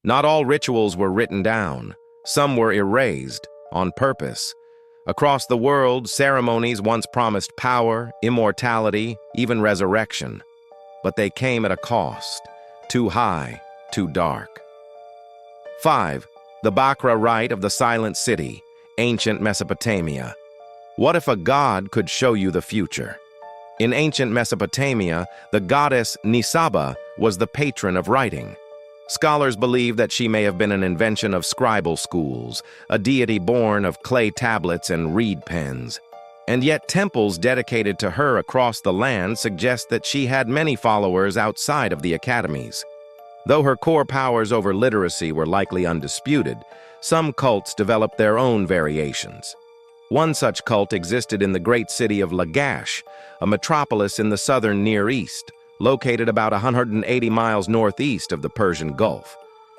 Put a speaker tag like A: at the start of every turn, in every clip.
A: Not all rituals were written down. Some were erased on purpose. Across the world, ceremonies once promised power, immortality, even resurrection. But they came at a cost. Too high, too dark. 5. The Bakra Rite of the Silent City, ancient Mesopotamia. What if a god could show you the future? In ancient Mesopotamia, the goddess Nisaba was the patron of writing. Scholars believe that she may have been an invention of scribal schools, a deity born of clay tablets and reed pens. And yet temples dedicated to her across the land suggest that she had many followers outside of the academies. Though her core powers over literacy were likely undisputed, some cults developed their own variations. One such cult existed in the great city of Lagash, a metropolis in the southern Near East, located about 180 miles northeast of the Persian Gulf.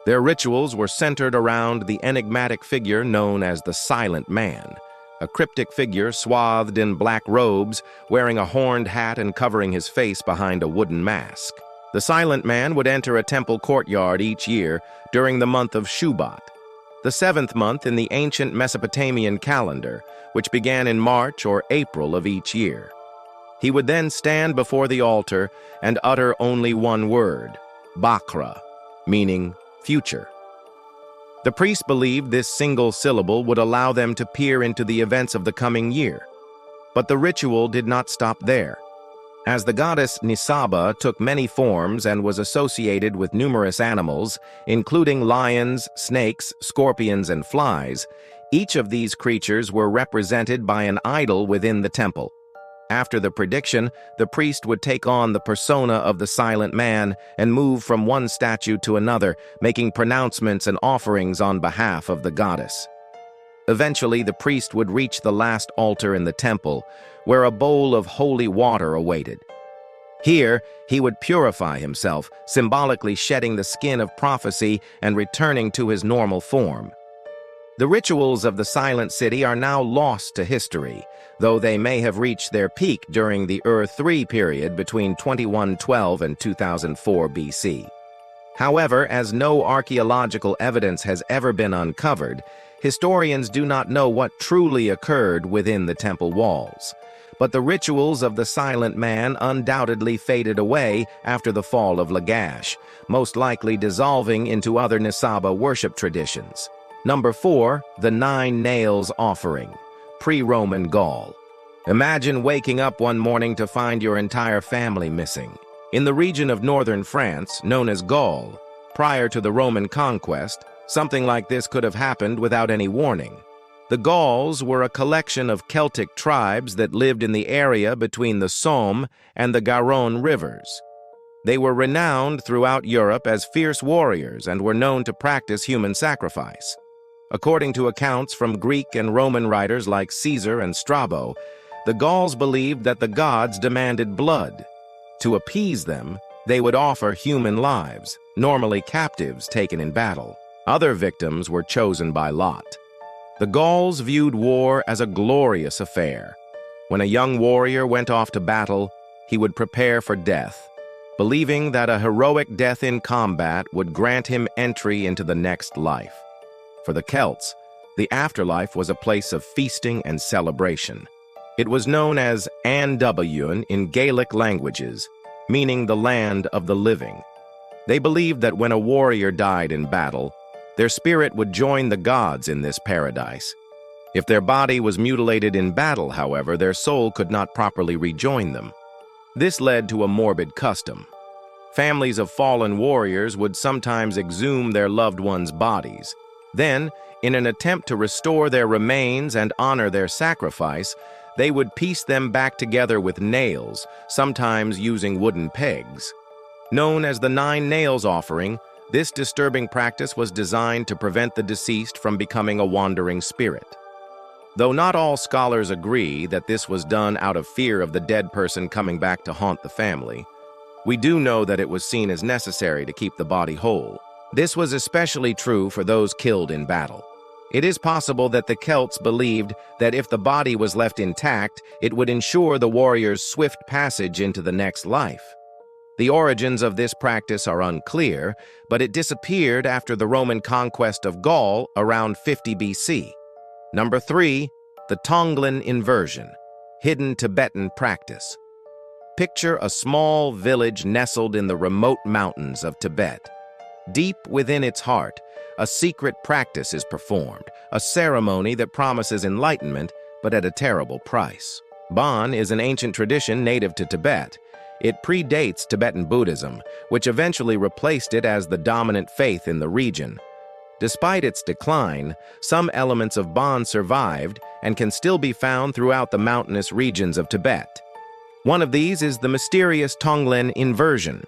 A: Their rituals were centered around the enigmatic figure known as the Silent Man, a cryptic figure swathed in black robes, wearing a horned hat and covering his face behind a wooden mask. The Silent Man would enter a temple courtyard each year during the month of Shubat, the 7th month in the ancient Mesopotamian calendar, which began in March or April of each year. He would then stand before the altar and utter only one word, Bakra, meaning future. The priests believed this single syllable would allow them to peer into the events of the coming year. But the ritual did not stop there. As the goddess Nisaba took many forms and was associated with numerous animals, including lions, snakes, scorpions, and flies, each of these creatures were represented by an idol within the temple. After the prediction, the priest would take on the persona of the Silent Man and move from one statue to another, making pronouncements and offerings on behalf of the goddess. Eventually, the priest would reach the last altar in the temple, where a bowl of holy water awaited. Here, he would purify himself, symbolically shedding the skin of prophecy and returning to his normal form. The rituals of the Silent City are now lost to history, though they may have reached their peak during the Ur-3 period between 2112 and 2004 BC. However, as no archaeological evidence has ever been uncovered, historians do not know what truly occurred within the temple walls. But the rituals of the Silent Man undoubtedly faded away after the fall of Lagash, most likely dissolving into other Nisaba worship traditions. Number 4, the 9 Nails Offering, pre-Roman Gaul. Imagine waking up one morning to find your entire family missing. In the region of northern France, known as Gaul, prior to the Roman conquest, something like this could have happened without any warning. The Gauls were a collection of Celtic tribes that lived in the area between the Somme and the Garonne rivers. They were renowned throughout Europe as fierce warriors and were known to practice human sacrifice. According to accounts from Greek and Roman writers like Caesar and Strabo, the Gauls believed that the gods demanded blood. To appease them, they would offer human lives, normally captives taken in battle. Other victims were chosen by lot. The Gauls viewed war as a glorious affair. When a young warrior went off to battle, he would prepare for death, believing that a heroic death in combat would grant him entry into the next life. For the Celts, the afterlife was a place of feasting and celebration. It was known as Andubaun in Gaelic languages, meaning the land of the living. They believed that when a warrior died in battle, their spirit would join the gods in this paradise. If their body was mutilated in battle, however, their soul could not properly rejoin them. This led to a morbid custom. Families of fallen warriors would sometimes exhume their loved ones' bodies. Then, in an attempt to restore their remains and honor their sacrifice, they would piece them back together with nails, sometimes using wooden pegs. Known as the 9 Nails Offering, this disturbing practice was designed to prevent the deceased from becoming a wandering spirit. Though not all scholars agree that this was done out of fear of the dead person coming back to haunt the family, we do know that it was seen as necessary to keep the body whole. This was especially true for those killed in battle. It is possible that the Celts believed that if the body was left intact, it would ensure the warrior's swift passage into the next life. The origins of this practice are unclear, but it disappeared after the Roman conquest of Gaul around 50 BC. Number 3, the Tonglen inversion, hidden Tibetan practice. Picture a small village nestled in the remote mountains of Tibet. Deep within its heart, a secret practice is performed, a ceremony that promises enlightenment, but at a terrible price. Bon is an ancient tradition native to Tibet. It predates Tibetan Buddhism, which eventually replaced it as the dominant faith in the region. Despite its decline, some elements of Bon survived and can still be found throughout the mountainous regions of Tibet. One of these is the mysterious Tonglen inversion.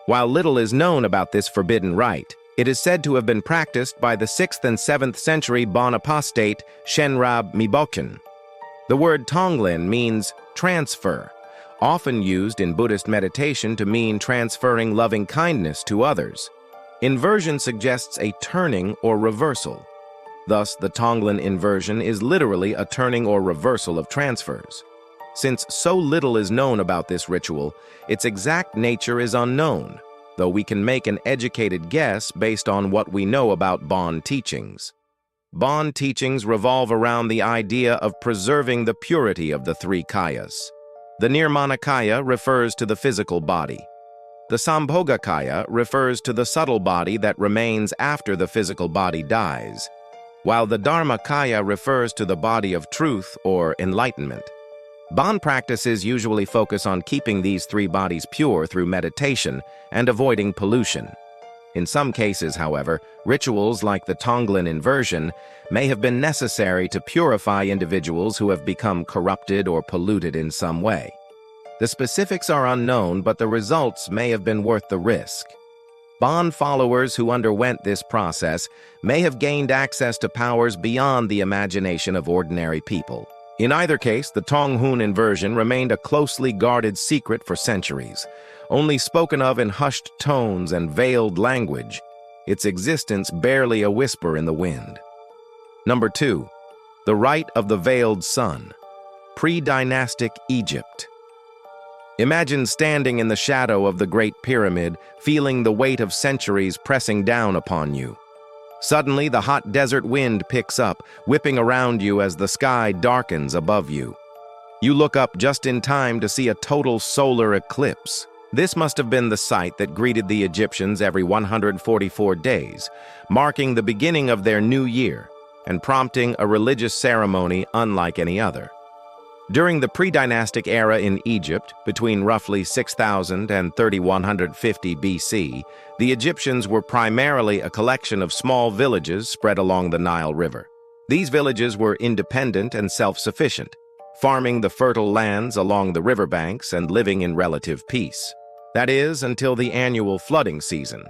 A: While little is known about this forbidden rite, it is said to have been practiced by the 6th and 7th century Bon apostate Shenrab Miboken. The word Tonglen means transfer, often used in Buddhist meditation to mean transferring loving kindness to others. Inversion suggests a turning or reversal. Thus, the Tonglen inversion is literally a turning or reversal of transfers. Since so little is known about this ritual, its exact nature is unknown, though we can make an educated guess based on what we know about Bon teachings. Bon teachings revolve around the idea of preserving the purity of the three kayas. The Nirmanakaya refers to the physical body. The Sambhogakaya refers to the subtle body that remains after the physical body dies, while the Dharmakaya refers to the body of truth or enlightenment. Bon practices usually focus on keeping these three bodies pure through meditation and avoiding pollution. In some cases, however, rituals like the Tonglen inversion may have been necessary to purify individuals who have become corrupted or polluted in some way. The specifics are unknown, but the results may have been worth the risk. Bon followers who underwent this process may have gained access to powers beyond the imagination of ordinary people. In either case, the Tonghun inversion remained a closely guarded secret for centuries, only spoken of in hushed tones and veiled language, its existence barely a whisper in the wind. Number 2, the Rite of the Veiled Sun, pre-dynastic Egypt. Imagine standing in the shadow of the Great Pyramid, feeling the weight of centuries pressing down upon you. Suddenly, the hot desert wind picks up, whipping around you as the sky darkens above you. You look up just in time to see a total solar eclipse. This must have been the sight that greeted the Egyptians every 144 days, marking the beginning of their new year and prompting a religious ceremony unlike any other. During the pre-dynastic era in Egypt, between roughly 6000 and 3150 BC, the Egyptians were primarily a collection of small villages spread along the Nile River. These villages were independent and self-sufficient, farming the fertile lands along the riverbanks and living in relative peace. That is, until the annual flooding season.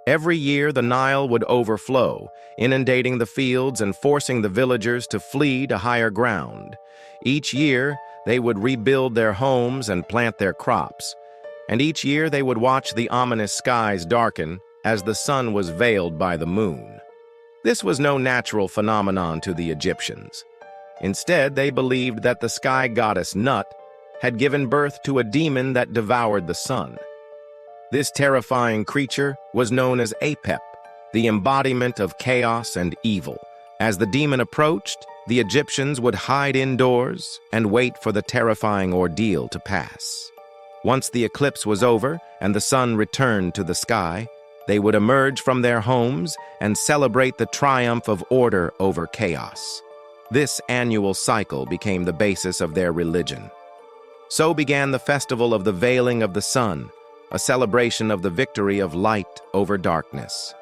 A: Every year, the Nile would overflow, inundating the fields and forcing the villagers to flee to higher ground. Each year, they would rebuild their homes and plant their crops, and each year they would watch the ominous skies darken as the sun was veiled by the moon. This was no natural phenomenon to the Egyptians. Instead, they believed that the sky goddess Nut had given birth to a demon that devoured the sun. This terrifying creature was known as Apep, the embodiment of chaos and evil. As the demon approached, the Egyptians would hide indoors and wait for the terrifying ordeal to pass. Once the eclipse was over and the sun returned to the sky, they would emerge from their homes and celebrate the triumph of order over chaos. This annual cycle became the basis of their religion. So began the festival of the veiling of the sun, a celebration of the victory of light over darkness.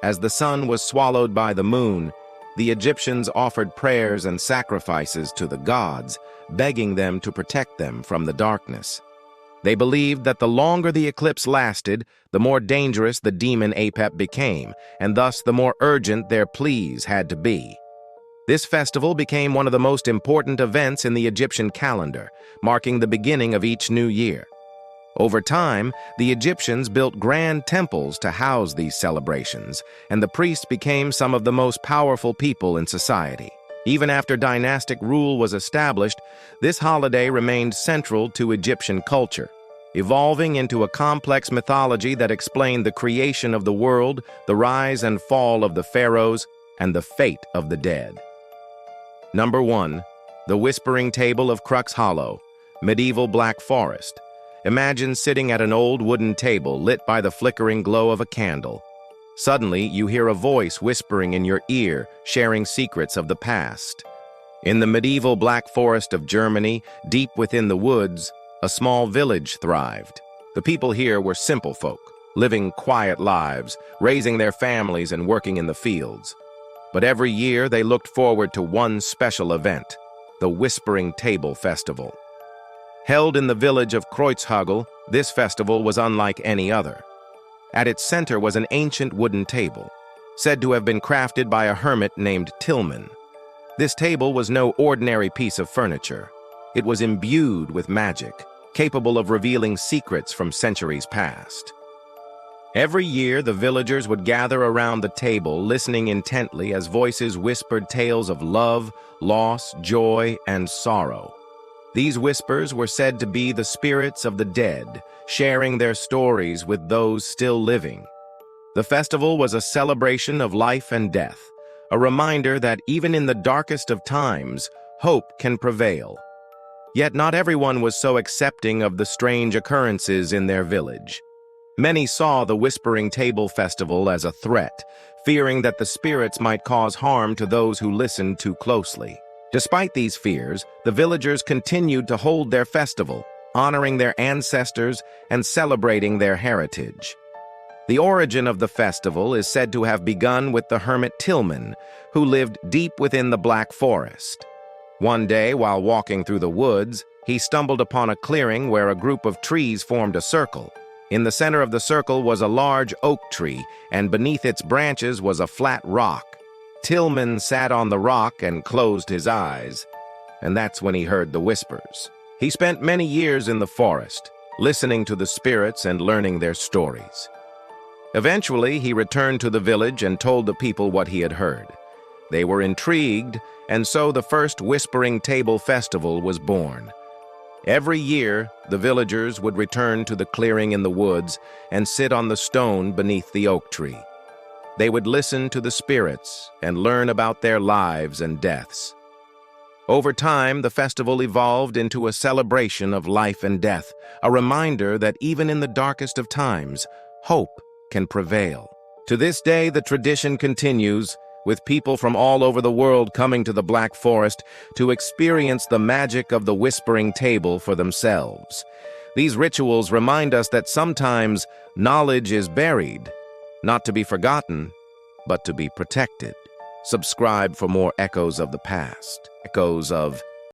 A: As the sun was swallowed by the moon, the Egyptians offered prayers and sacrifices to the gods, begging them to protect them from the darkness. They believed that the longer the eclipse lasted, the more dangerous the demon Apep became, and thus the more urgent their pleas had to be. This festival became one of the most important events in the Egyptian calendar, marking the beginning of each new year. Over time, the Egyptians built grand temples to house these celebrations, and the priests became some of the most powerful people in society. Even after dynastic rule was established, this holiday remained central to Egyptian culture. evolving into a complex mythology that explained the creation of the world, the rise and fall of the pharaohs, and the fate of the dead. Number 1. The Whispering Table of Crux Hollow, Medieval Black Forest. Imagine sitting at an old wooden table lit by the flickering glow of a candle. Suddenly, you hear a voice whispering in your ear, sharing secrets of the past. In the medieval Black Forest of Germany, deep within the woods, a small village thrived. The people here were simple folk, living quiet lives, raising their families and working in the fields. But every year they looked forward to one special event, the Whispering Table Festival. Held in the village of Kreuzhagel, this festival was unlike any other. At its center was an ancient wooden table, said to have been crafted by a hermit named Tillman. This table was no ordinary piece of furniture. It was imbued with magic, capable of revealing secrets from centuries past. Every year, the villagers would gather around the table, listening intently as voices whispered tales of love, loss, joy, and sorrow. These whispers were said to be the spirits of the dead, sharing their stories with those still living. The festival was a celebration of life and death, a reminder that even in the darkest of times, hope can prevail. Yet not everyone was so accepting of the strange occurrences in their village. Many saw the Whispering Table Festival as a threat, fearing that the spirits might cause harm to those who listened too closely. Despite these fears, the villagers continued to hold their festival, honoring their ancestors and celebrating their heritage. The origin of the festival is said to have begun with the hermit Tillman, who lived deep within the Black Forest. One day, while walking through the woods, he stumbled upon a clearing where a group of trees formed a circle. In the center of the circle was a large oak tree, and beneath its branches was a flat rock. Tillman sat on the rock and closed his eyes, and that's when he heard the whispers. He spent many years in the forest, listening to the spirits and learning their stories. Eventually, he returned to the village and told the people what he had heard. They were intrigued, and so the first Whispering Table Festival was born. Every year, the villagers would return to the clearing in the woods and sit on the stone beneath the oak tree. They would listen to the spirits and learn about their lives and deaths. Over time, the festival evolved into a celebration of life and death, a reminder that even in the darkest of times, hope can prevail. To this day, the tradition continues, with people from all over the world coming to the Black Forest to experience the magic of the Whispering Table for themselves. These rituals remind us that sometimes knowledge is buried, not to be forgotten, but to be protected. Subscribe for more echoes of the past, echoes of